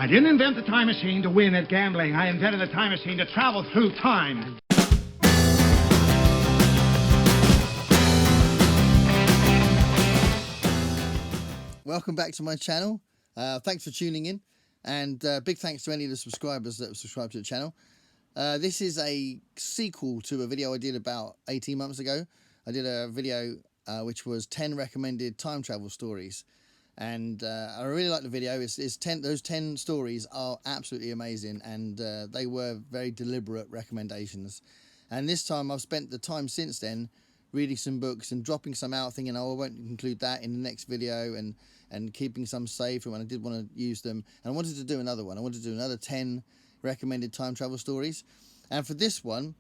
I didn't invent the time machine to win at gambling. I invented the time machine to travel through time. Welcome back to my channel. Thanks for tuning in, and big thanks to any of the subscribers that have subscribed to the channel. This is a sequel to a video I did about 18 months ago. I did a video which was 10 recommended time travel stories, and I really like the video. Those 10 stories are absolutely amazing, and they were very deliberate recommendations. And this time I've spent the time since then reading some books and dropping some out, thinking, oh, I won't include that in the next video, and keeping some safe for when I did want to use them. And I wanted to do another one. I wanted to do another 10 recommended time travel stories. And for this one,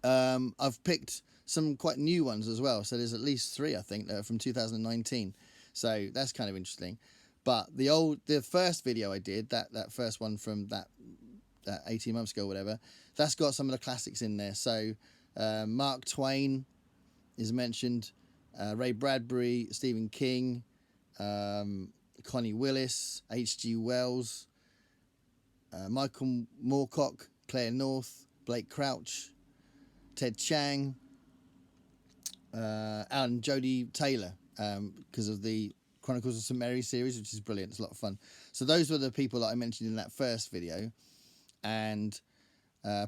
I've picked some quite new ones as well. So there's at least 3, I think, that are from 2019. So that's kind of interesting. But the first video I did, that first one from that 18 months ago or whatever, that's got some of the classics in there. So Mark Twain is mentioned, Ray Bradbury, Stephen King, Connie Willis, H.G. Wells, Michael Moorcock, Claire North, Blake Crouch, Ted Chiang, and Jodie Taylor, because of the Chronicles of St. Mary series, which is brilliant. It's a lot of fun. So those were the people that I mentioned in that first video, and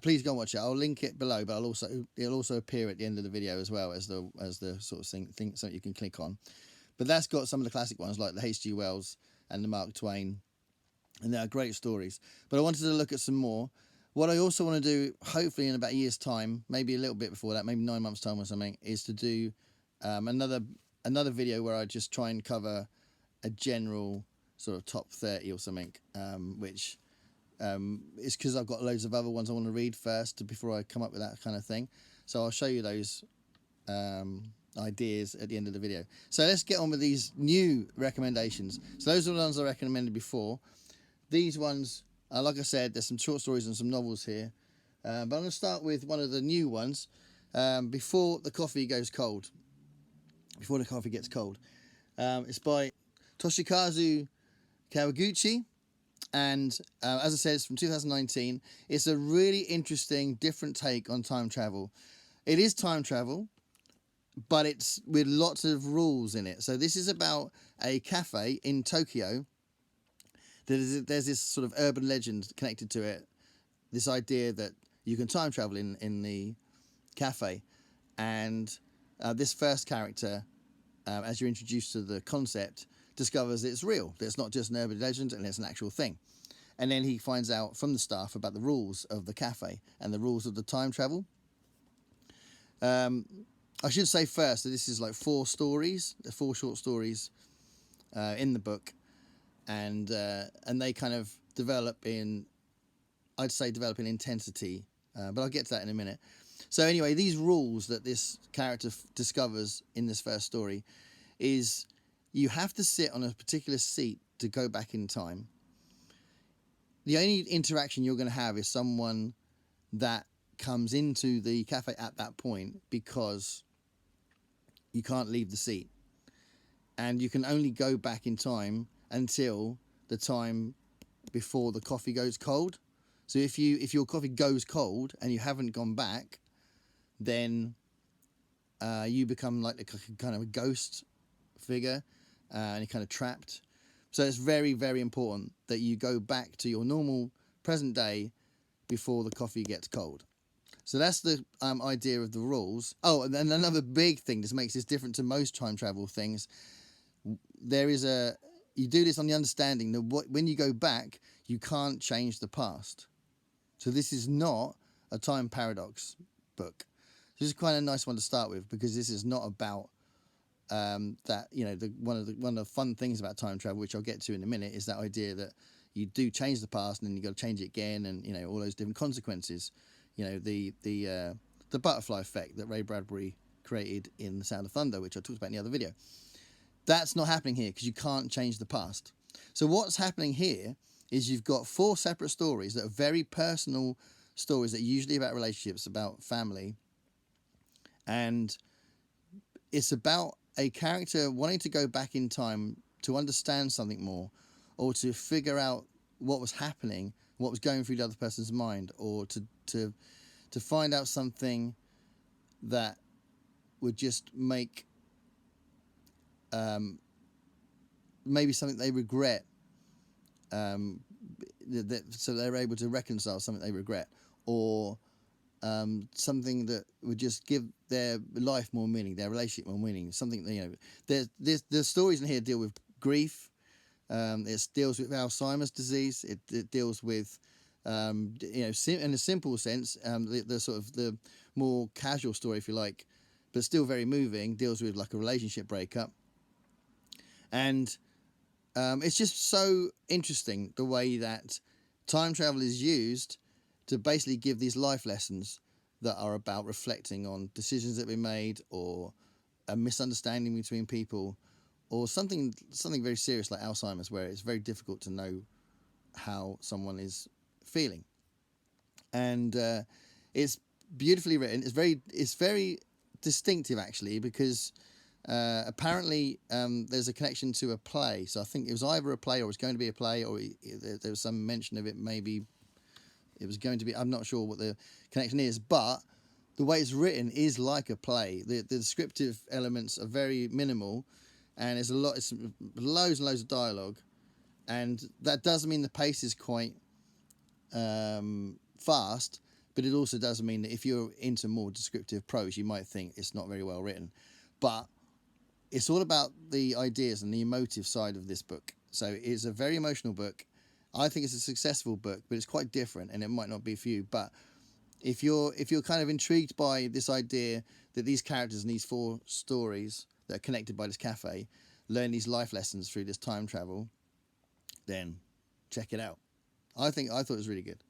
please go and watch it. I'll link it below, but it'll also appear at the end of the video as well as the sort of thing something you can click on. But that's got some of the classic ones like the H.G. Wells and the Mark Twain, and they are great stories. But I wanted to look at some more. What I also want to do, hopefully in about a year's time, maybe a little bit before that, maybe 9 months' time or something, is to do another video where I just try and cover a general sort of top 30 or something, which is because I've got loads of other ones I want to read first before I come up with that kind of thing. So I'll show you those ideas at the end of the video. So let's get on with these new recommendations. So those are the ones I recommended before. These ones, like I said, there's some short stories and some novels here, but I'm going to start with one of the new ones, Before the Coffee Goes Cold. Before the Coffee Gets Cold. It's by Toshikazu Kawaguchi, and as I said, it's from 2019. It's a really interesting, different take on time travel. It is time travel, but it's with lots of rules in it. So this is about a cafe in Tokyo. There's this sort of urban legend connected to it, this idea that you can time travel in the cafe. And this first character, as you're introduced to the concept, discovers that it's real, that it's not just an urban legend and it's an actual thing. And then he finds out from the staff about the rules of the cafe and the rules of the time travel. I should say first that this is like 4 short stories in the book, and they kind of develop in intensity, but I'll get to that in a minute. So anyway, these rules that this character discovers in this first story is you have to sit on a particular seat to go back in time. The only interaction you're going to have is someone that comes into the cafe at that point, because you can't leave the seat, and you can only go back in time until the time before the coffee goes cold. So if your coffee goes cold and you haven't gone back, then you become like a kind of a ghost figure, and you're kind of trapped. So it's very, very important that you go back to your normal present day before the coffee gets cold. So that's the idea of the rules. Oh, and then another big thing that makes this different to most time travel things, you do this on the understanding that when you go back, you can't change the past. So this is not a time paradox book. This is quite a nice one to start with, because this is not about that. You know, one of the fun things about time travel, which I'll get to in a minute, is that idea that you do change the past and then you got to change it again, and you know, all those different consequences. You know, the butterfly effect that Ray Bradbury created in The Sound of Thunder, which I talked about in the other video. That's not happening here, because you can't change the past. So what's happening here is you've got 4 separate stories that are very personal stories that are usually about relationships, about family. And it's about a character wanting to go back in time to understand something more, or to figure out what was happening, what was going through the other person's mind, or to find out something that would just make maybe something they regret, so they're able to reconcile something they regret, or something that would just give their life more meaning, their relationship more meaning. Something that, you know, there's stories in here deal with grief. It deals with Alzheimer's disease. It deals with, you know, in a simple sense, the sort of the more casual story, if you like, but still very moving, deals with like a relationship breakup. And it's just so interesting the way that time travel is used to basically give these life lessons that are about reflecting on decisions that we made, or a misunderstanding between people, or something very serious like Alzheimer's, where it's very difficult to know how someone is feeling. And it's beautifully written. It's very distinctive, actually, because apparently there's a connection to a play. So I think it was either a play, or it was going to be a play, or there was some mention of it. Maybe it was going to be. I'm not sure what the connection is, but the way it's written is like a play. The descriptive elements are very minimal, and it's loads and loads of dialogue, and that does mean the pace is quite fast, but it also does mean that if you're into more descriptive prose, you might think it's not very well written. But it's all about the ideas and the emotive side of this book. So it's a very emotional book. I think it's a successful book, but it's quite different, and it might not be for you. But if you're kind of intrigued by this idea that these characters in these 4 stories that are connected by this cafe learn these life lessons through this time travel, then check it out. I thought it was really good.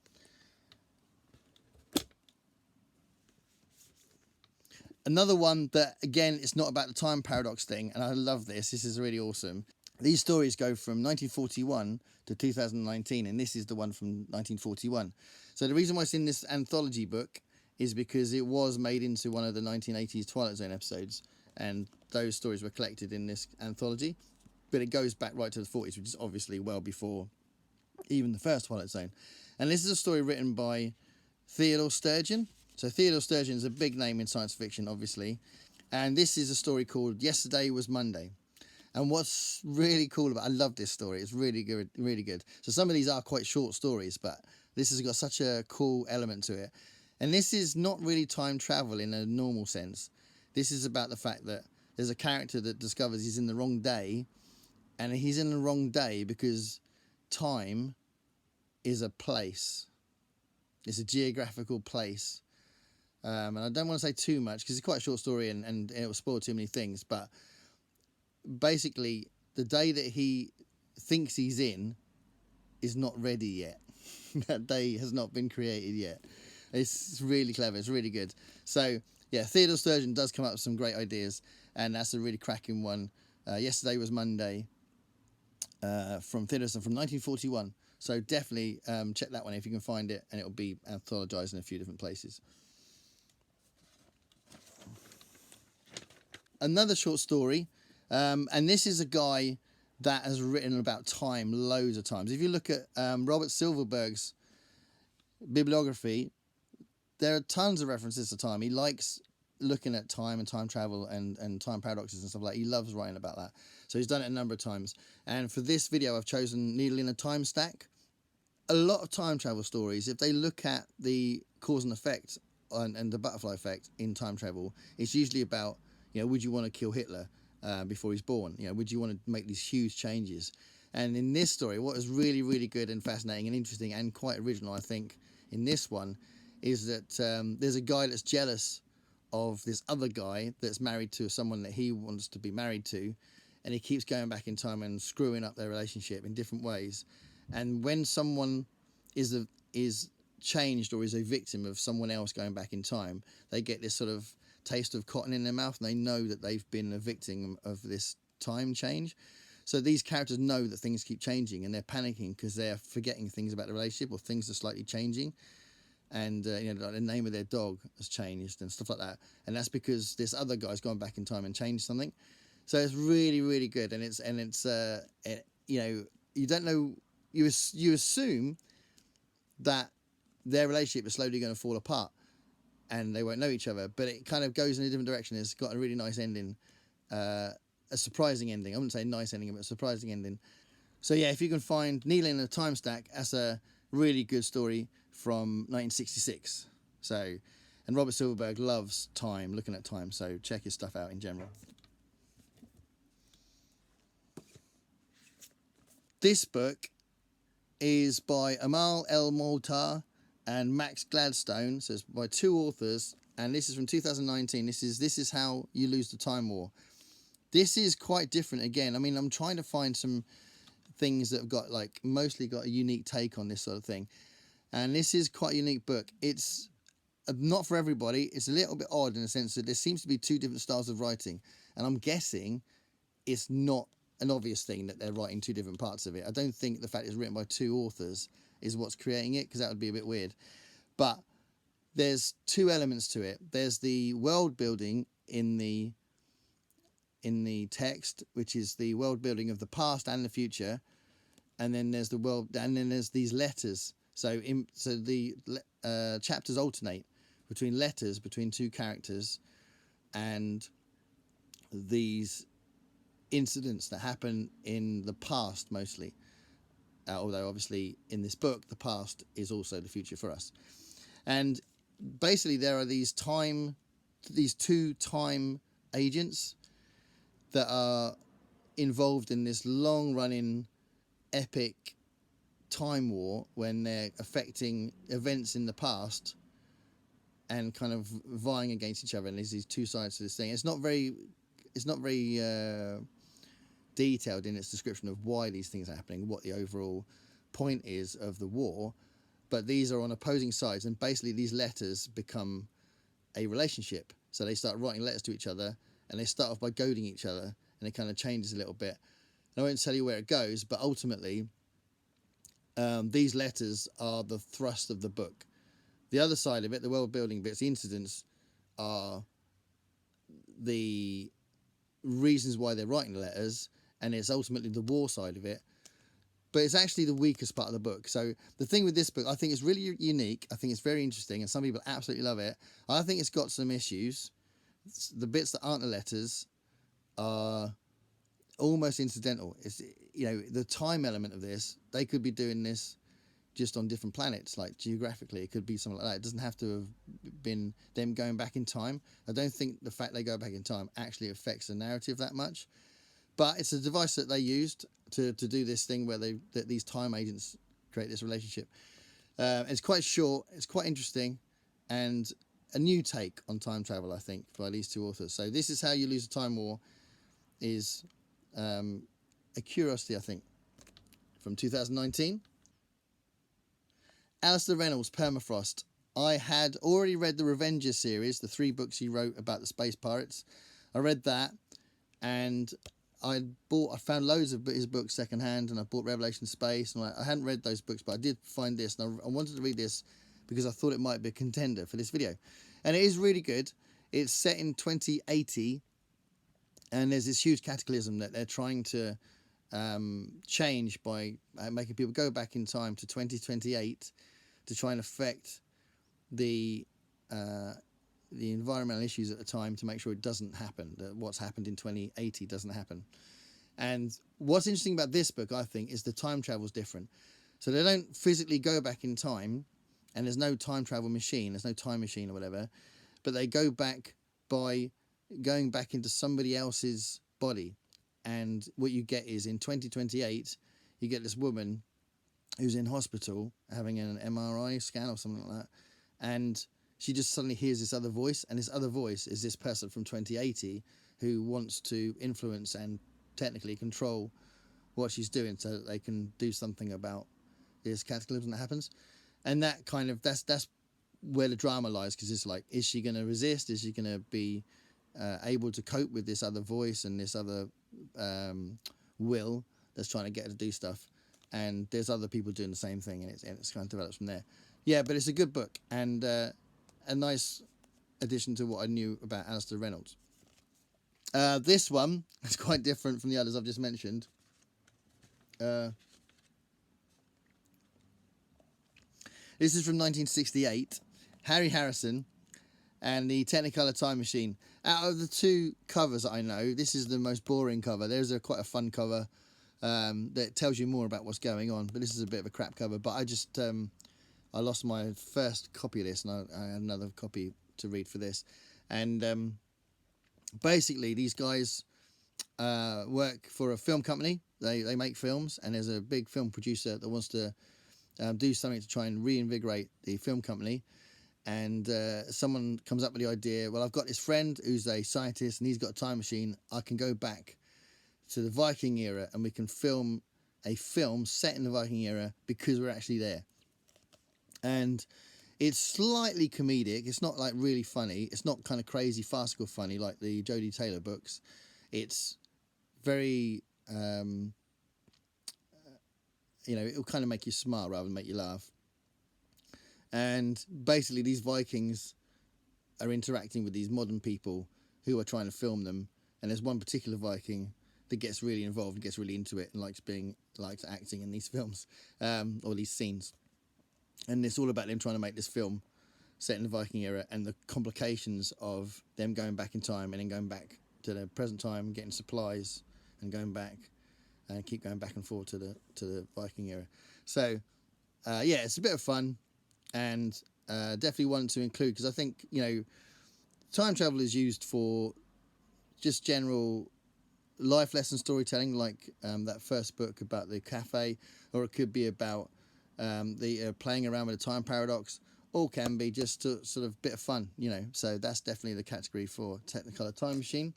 Another one that, again, it's not about the time paradox thing, and I love this. This is really awesome. These stories go from 1941 to 2019, and this is the one from 1941. So the reason why it's in this anthology book is because it was made into one of the 1980s Twilight Zone episodes, and those stories were collected in this anthology. But it goes back right to the 40s, which is obviously well before even the first Twilight Zone. And this is a story written by Theodore Sturgeon. So Theodore Sturgeon is a big name in science fiction, obviously. And this is a story called Yesterday Was Monday. And what's really cool about, I love this story. It's really good, really good. So some of these are quite short stories, but this has got such a cool element to it. And this is not really time travel in a normal sense. This is about the fact that there's a character that discovers he's in the wrong day, and he's in the wrong day because time is a place. It's a geographical place. And I don't want to say too much because it's quite a short story, and it will spoil too many things. But basically, the day that he thinks he's in is not ready yet. That day has not been created yet. It's really clever. It's really good. So, yeah, Theodore Sturgeon does come up with some great ideas, and that's a really cracking one. Yesterday Was Monday, from Theodore Sturgeon from 1941. So definitely check that one if you can find it, and it will be anthologized in a few different places. Another short story, and this is a guy that has written about time loads of times. If you look at Robert Silverberg's bibliography, there are tons of references to time. He likes looking at time and time travel and time paradoxes and stuff like that. He loves writing about that. So he's done it a number of times. And for this video, I've chosen Needle in a Time Stack. A lot of time travel stories, if they look at the cause and effect and the butterfly effect in time travel, it's usually about, you know, would you want to kill Hitler before he's born? You know, would you want to make these huge changes? And in this story, what is really, really good and fascinating and interesting and quite original, I think, in this one, is that there's a guy that's jealous of this other guy that's married to someone that he wants to be married to, and he keeps going back in time and screwing up their relationship in different ways. And when someone is changed or is a victim of someone else going back in time, they get this sort of taste of cotton in their mouth, and they know that they've been a victim of this time change. So these characters know that things keep changing, and they're panicking because they're forgetting things about the relationship, or things are slightly changing. And you know, like the name of their dog has changed and stuff like that. And that's because this other guy's gone back in time and changed something. So it's really, really good. And it's you know, you don't know you assume that their relationship is slowly going to fall apart and they won't know each other, but it kind of goes in a different direction. It's got a really nice ending, a surprising ending. I wouldn't say nice ending, but a surprising ending. So yeah, if you can find Needle in a Time Stack, that's a really good story from 1966. So, and Robert Silverberg loves time, looking at time, so check his stuff out in general. This book is by Amal El Moultar and Max Gladstone. So it's by 2 authors, and this is from 2019. This is How You Lose the Time War. This is quite different again. I mean, I'm trying to find some things that have got mostly got a unique take on this sort of thing, and this is quite a unique book. It's not for everybody. It's a little bit odd in the sense that there seems to be 2 different styles of writing, and I'm guessing it's not an obvious thing that they're writing 2 different parts of it. I don't think the fact it's written by 2 authors is what's creating it, because that would be a bit weird. But there's 2 elements to it. There's the world building in the text, which is the world building of the past and the future, and then there's there's these letters. So the chapters alternate between letters between 2 characters and these incidents that happen in the past mostly, although obviously in this book the past is also the future for us. And basically there are these 2 time agents that are involved in this long-running epic time war when they're affecting events in the past and kind of vying against each other, and there's these 2 sides to this thing. It's not very detailed in its description of why these things are happening, what the overall point is of the war, but these are on opposing sides, and basically these letters become a relationship. So they start writing letters to each other, and they start off by goading each other, and it kind of changes a little bit. And I won't tell you where it goes, but ultimately these letters are the thrust of the book. The other side of it, the world building bits, the incidents, are the reasons why they're writing the letters, and it's ultimately the war side of it, but it's actually the weakest part of the book. So the thing with this book, I think it's really unique. I think it's very interesting, and some people absolutely love it. I think it's got some issues. The bits that aren't the letters are almost incidental. It's, the time element of this, they could be doing this just on different planets, like geographically it could be something like that. It doesn't have to have been them going back in time. I don't think the fact they go back in time actually affects the narrative that much, but it's a device that they used to do this thing where that these time agents create this relationship. It's quite short, it's quite interesting, and a new take on time travel, I think, by these 2 authors. So this is How You Lose the Time War is a curiosity, I think, from 2019. Alistair Reynolds, Permafrost. I had already read the Revenger series, the 3 books he wrote about the space pirates. I read that, and I found loads of his books secondhand, and I bought Revelation Space, and I hadn't read those books, but I did find this, and I wanted to read this because I thought it might be a contender for this video. And it is really good. It's set in 2080, and there's this huge cataclysm that they're trying to change by making people go back in time to 2028 to try and affect the environmental issues at the time to make sure it doesn't happen, that what's happened in 2080 doesn't happen. And what's interesting about this book, I think, is the time travel's different. So they don't physically go back in time, and there's no time travel machine, there's no time machine or whatever, but they go back by going back into somebody else's body. And what you get is in 2028, you get this woman who's in hospital having an MRI scan or something like that, and she just suddenly hears this other voice, and this other voice is this person from 2080 who wants to influence and technically control what she's doing so that they can do something about this cataclysm that happens. And that kind of, that's where the drama lies, because it's like, is she going to resist? Is she going to be able to cope with this other voice and this other will that's trying to get her to do stuff? And there's other people doing the same thing, and it's kind of develops from there. Yeah, but it's a good book, and a nice addition to what I knew about Alistair Reynolds. This one is quite different from the others I've just mentioned. This is from 1968. Harry Harrison and the Technicolor Time Machine. Out of the two covers that I know, this is the most boring cover. There's quite a fun cover that tells you more about what's going on, but this is a bit of a crap cover. But I just I lost my first copy of this, and I had another copy to read for this. And basically, these guys work for a film company. They make films, and there's a big film producer that wants to do something to try and reinvigorate the film company. And someone comes up with the idea, well, I've got this friend who's a scientist and he's got a time machine. I can go back to the Viking era and we can film a film set in the Viking era because we're actually there. And it's slightly comedic. It's not like really funny. It's not kind of crazy farcical funny like the Jodie Taylor books. It's very, it'll kind of make you smile rather than make you laugh. And basically these Vikings are interacting with these modern people who are trying to film them. And there's one particular Viking that gets really involved and gets really into it and likes acting in these films, or these scenes. And it's all about them trying to make this film set in the Viking era and the complications of them going back in time and then going back to the present time, getting supplies and going back and keep going back and forth to the Viking era. So it's a bit of fun. And definitely one to include because I think, time travel is used for just general life lesson storytelling, like that first book about the cafe, or it could be about the playing around with the time paradox, or can be just to, sort of bit of fun, So that's definitely the category for Technicolor Time Machine.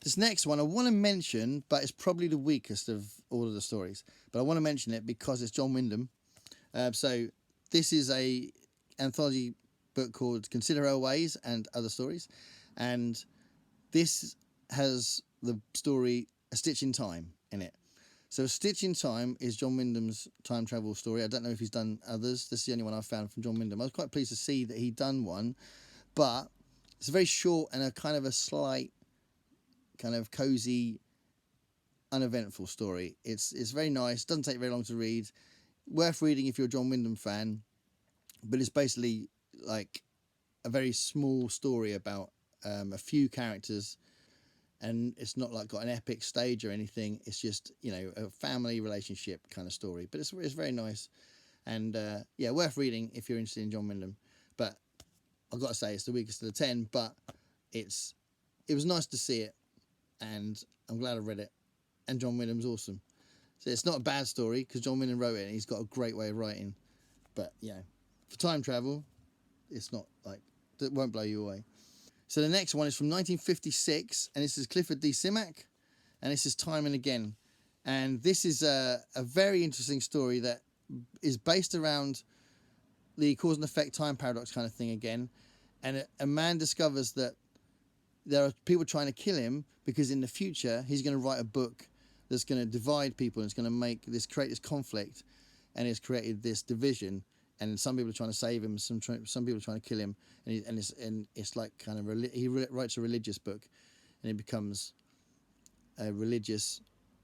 This next one I want to mention, but it's probably the weakest of all of the stories. But I want to mention it because it's John Wyndham. So this is a anthology book called Consider Her Ways and Other Stories. And this has the story A Stitch in Time in it. So A Stitch in Time is John Wyndham's time travel story. I don't know if he's done others. This is the only one I've found from John Wyndham. I was quite pleased to see that he'd done one. But it's very short and a kind of a slight, kind of cozy, uneventful story. It's very nice. Doesn't take very long to read. Worth reading if you're a John Wyndham fan. But it's basically like a very small story about a few characters, and it's not like got an epic stage or anything. It's just a family relationship kind of story. But it's very nice, and worth reading if you're interested in John Wyndham. But I've got to say it's the weakest of the 10. But it was nice to see it. And I'm glad I read it. And John Wyndham's awesome. So it's not a bad story because John Wyndham wrote it and he's got a great way of writing. But, for time travel, it's not like, it won't blow you away. So the next one is from 1956 and this is Clifford D. Simak and this is Time and Again. And this is a very interesting story that is based around the cause and effect time paradox kind of thing again. And a man discovers that there are people trying to kill him because in the future he's going to write a book that's going to divide people and it's going to create this conflict, and it's created this division. And some people are trying to save him, some people are trying to kill him, and it's like kind of he writes a religious book, and he becomes a religious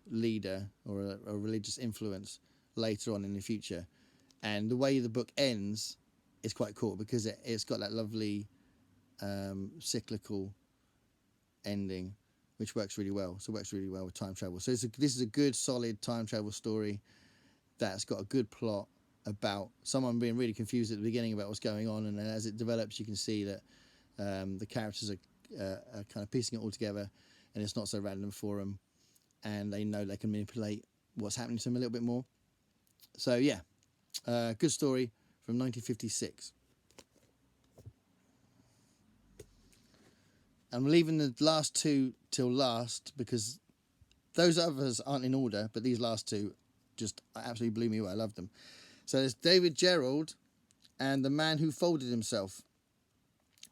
leader or a religious influence later on in the future. And the way the book ends is quite cool because it's got that lovely cyclical ending, which works really well. So it works really well with time travel. So this is a good, solid time travel story that's got a good plot about someone being really confused at the beginning about what's going on, and then as it develops, you can see that the characters are kind of piecing it all together, and it's not so random for them, and they know they can manipulate what's happening to them a little bit more. So good story from 1956. I'm leaving the last two till last because those others aren't in order, but these last two just absolutely blew me away. I loved them. So there's David Gerrold and The Man Who Folded Himself.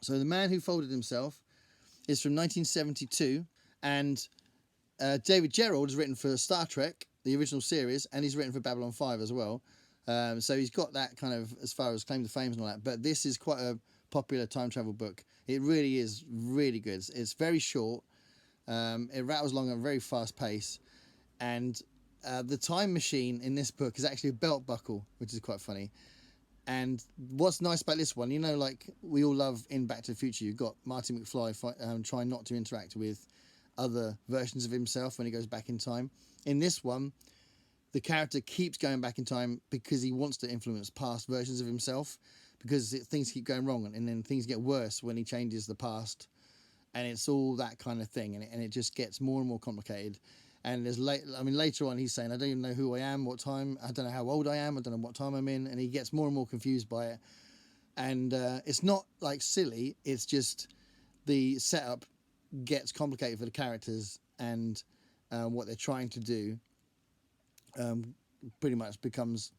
So The Man Who Folded Himself is from 1972, and David Gerrold has written for Star Trek, the original series, and he's written for Babylon 5 as well. So he's got that kind of as far as claim to fame and all that, but this is quite a popular time travel book. It really is really good. It's very short. It rattles along at a very fast pace, and the time machine in this book is actually a belt buckle, which is quite funny. And what's nice about this one, you know, like we all love in Back to the Future, you've got Marty McFly trying not to interact with other versions of himself when he goes back in time. In this one, the character keeps going back in time because he wants to influence past versions of himself, because things keep going wrong, and then things get worse when he changes the past, and it's all that kind of thing, and it just gets more and more complicated. And later on he's saying, I don't even know who I am, what time, I don't know how old I am, I don't know what time I'm in, and he gets more and more confused by it. And it's not like silly, it's just the setup gets complicated for the characters, and what they're trying to do pretty much becomes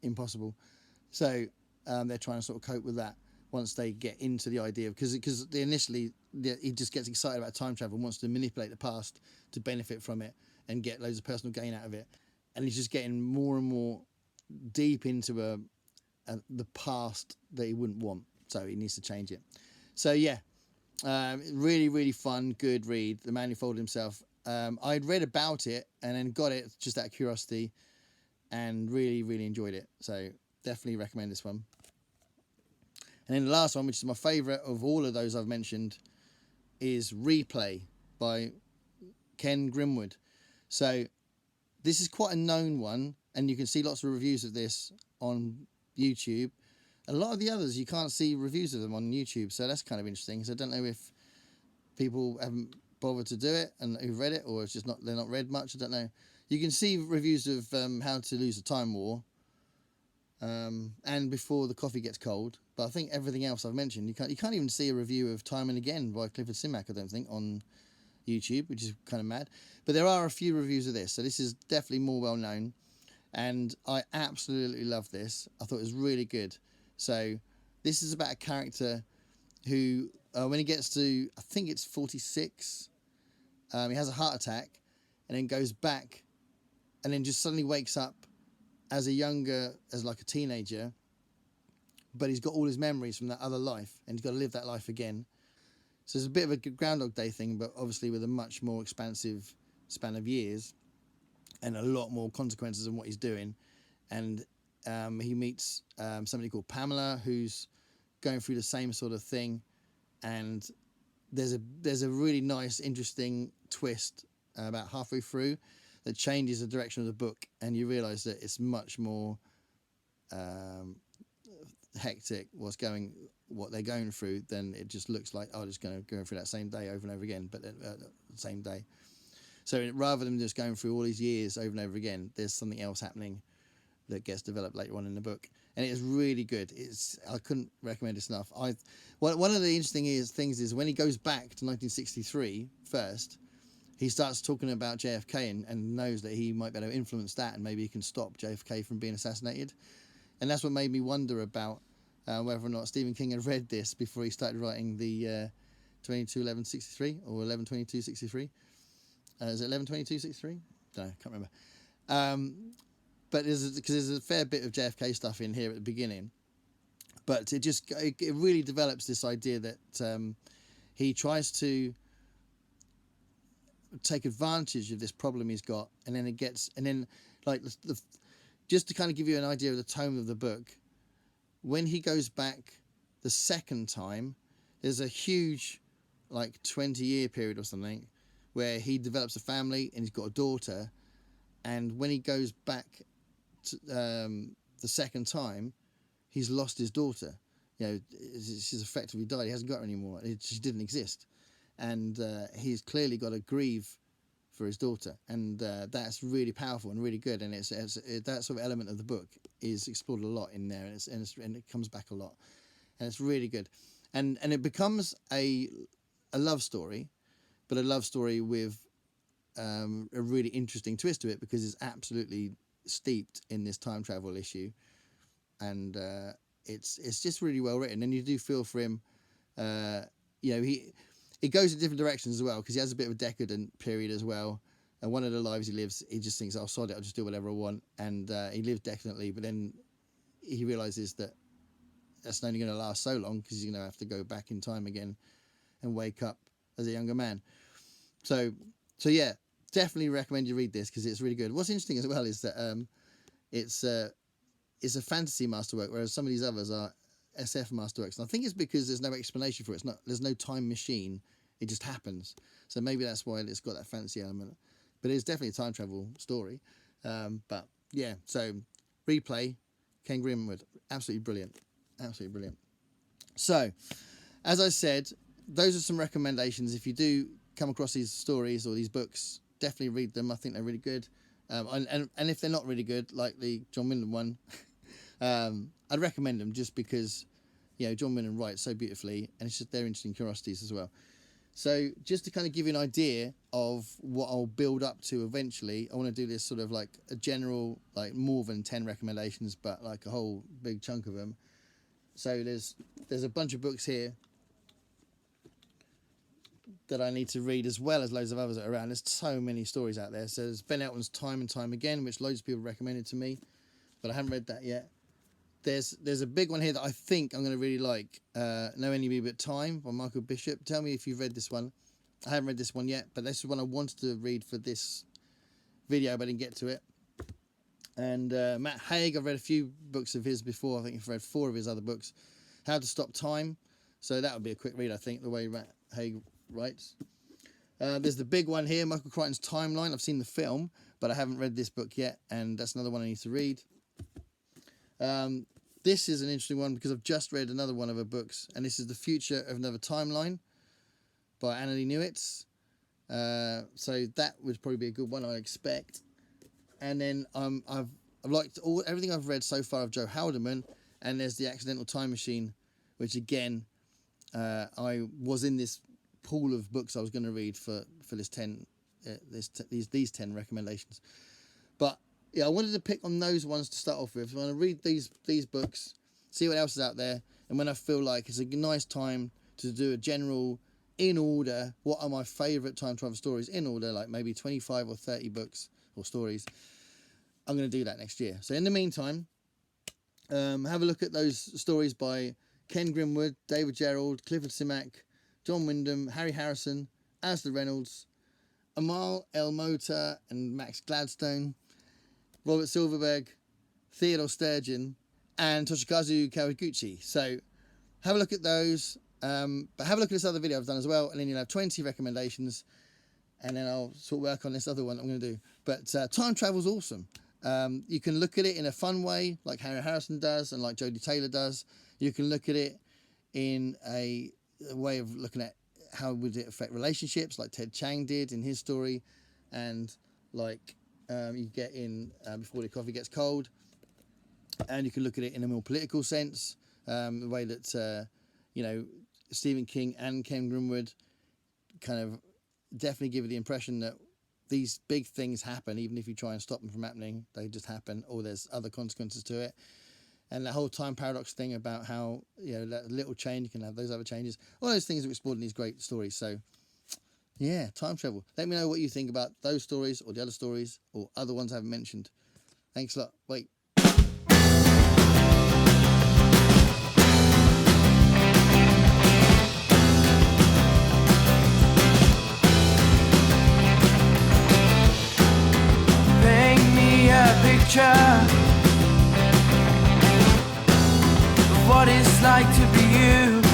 impossible. So they're trying to sort of cope with that once they get into the idea, because initially he just gets excited about time travel and wants to manipulate the past to benefit from it and get loads of personal gain out of it, and he's just getting more and more deep into the past that he wouldn't want, so he needs to change it. So yeah, really, really fun, good read. The Man Who Folded Himself. I'd read about it and then got it just out of curiosity, and really, really enjoyed it. So definitely recommend this one. And then the last one, which is my favourite of all of those I've mentioned, is Replay by Ken Grimwood. So this is quite a known one, and you can see lots of reviews of this on YouTube. A lot of the others, you can't see reviews of them on YouTube, so that's kind of interesting. So I don't know if people haven't bothered to do it and who've read it, or it's just they're not read much. I don't know. You can see reviews of How to Lose a Time War, and Before the Coffee Gets Cold, but I think everything else I've mentioned, you can't even see a review of Time and Again by Clifford Simak, I don't think, on YouTube, which is kind of mad. But there are a few reviews of this, so this is definitely more well known, and I absolutely love this. I thought it was really good. So this is about a character who, when he gets to, I think it's 46, he has a heart attack, and then goes back, and then just suddenly wakes up as like a teenager, but he's got all his memories from that other life, and he's got to live that life again. So it's a bit of a Groundhog Day thing, but obviously with a much more expansive span of years and a lot more consequences on what he's doing. And he meets somebody called Pamela, who's going through the same sort of thing, and there's a really nice, interesting twist about halfway through that changes the direction of the book, and you realise that it's much more hectic what they're going through than it just looks like. Oh, just going to go through that same day over and over again, but the same day. So rather than just going through all these years over and over again, there's something else happening that gets developed later on in the book, and it is really good. I couldn't recommend this enough. One of the interesting things is when he goes back to 1963 first, he starts talking about JFK and knows that he might be able to influence that, and maybe he can stop JFK from being assassinated. And that's what made me wonder about whether or not Stephen King had read this before he started writing the 22/11/63 or 11/22/63. Is it 11/22/63? Don't know, can't remember. But there's a fair bit of JFK stuff in here at the beginning, but it really develops this idea that he tries to take advantage of this problem he's got, and then like just to kind of give you an idea of the tone of the book, when he goes back the second time, there's a huge 20-year period or something where he develops a family and he's got a daughter, and when he goes back to, the second time, he's lost his daughter. She's effectively died. He hasn't got her anymore. She didn't exist, and he's clearly got to grieve for his daughter, and that's really powerful and really good. And that sort of element of the book is explored a lot in there, and it comes back a lot, and it's really good. And it becomes a love story, but a love story with a really interesting twist to it, because it's absolutely steeped in this time travel issue, and it's just really well written, and you do feel for him. It goes in different directions as well, because he has a bit of a decadent period as well. And one of the lives he lives, he just thinks, "Oh, sod it, I'll just do whatever I want." And he lives decadently, but then he realizes that that's only going to last so long, because he's going to have to go back in time again and wake up as a younger man. So yeah, definitely recommend you read this because it's really good. What's interesting as well is that it's a fantasy masterwork, whereas some of these others are SF masterworks. And I think it's because there's no explanation for it. There's no time machine. It just happens. So maybe that's why it's got that fantasy element. But it's definitely a time travel story. But yeah, so Replay, Ken Grimwood, absolutely brilliant. Absolutely brilliant. So, as I said, those are some recommendations. If you do come across these stories or these books, definitely read them. I think they're really good. And if they're not really good, like the John Wyndham one, I'd recommend them just because, you know, John Wyndham writes so beautifully, and it's just they're interesting curiosities as well. So just to kind of give you an idea of what I'll build up to eventually, I want to do this sort of like a general, like more than 10 recommendations, but like a whole big chunk of them. So there's a bunch of books here that I need to read, as well as loads of others that are around. There's so many stories out there. So there's Ben Elton's Time and Time Again, which loads of people recommended to me, but I haven't read that yet. There's a big one here that I think I'm going to really like, No Enemy But Time by Michael Bishop. Tell me if you've read this one. I haven't read this one yet, but this is one I wanted to read for this video, but I didn't get to it. And Matt Haig, I've read a few books of his before. I think I've read 4 of his other books. How to Stop Time. So that would be a quick read, I think, the way Matt Haig writes. There's the big one here, Michael Crichton's Timeline. I've seen the film, but I haven't read this book yet, and that's another one I need to read. This is an interesting one because I've just read another one of her books, and this is The Future of Another Timeline by Annalie Newitz. So that would probably be a good one, I expect. And then I've liked everything I've read so far of Joe Haldeman, and there's The Accidental Time Machine, which again I was in this pool of books I was going to read for this these 10 recommendations. But yeah, I wanted to pick on those ones to start off with. I want to read these books, see what else is out there, and when I feel like it's a nice time to do a general, in order, what are my favourite time travel stories in order, like maybe 25 or 30 books or stories, I'm going to do that next year. So in the meantime, have a look at those stories by Ken Grimwood, David Gerald, Clifford Simak, John Wyndham, Harry Harrison, Asda Reynolds, Amal El Mota and Max Gladstone, Robert Silverberg, Theodore Sturgeon, and Toshikazu Kawaguchi. So have a look at those, but have a look at this other video I've done as well, and then you'll have 20 recommendations, and then I'll sort of work on this other one I'm going to do. But time travel's awesome. You can look at it in a fun way, like Harry Harrison does, and like Jodie Taylor does. You can look at it in a way of looking at how would it affect relationships, like Ted Chiang did in his story, and like you get in Before the Coffee Gets Cold. And you can look at it in a more political sense, the way that you know, Stephen King and Ken Grimwood kind of definitely give you the impression that these big things happen, even if you try and stop them from happening, they just happen, or there's other consequences to it. And the whole time paradox thing about how, you know, that little change can have those other changes. All those things are explored in these great stories. So, yeah, time travel. Let me know what you think about those stories or the other stories or other ones I haven't mentioned. Thanks a lot. Bye. Paint me a picture of what it's like to be you.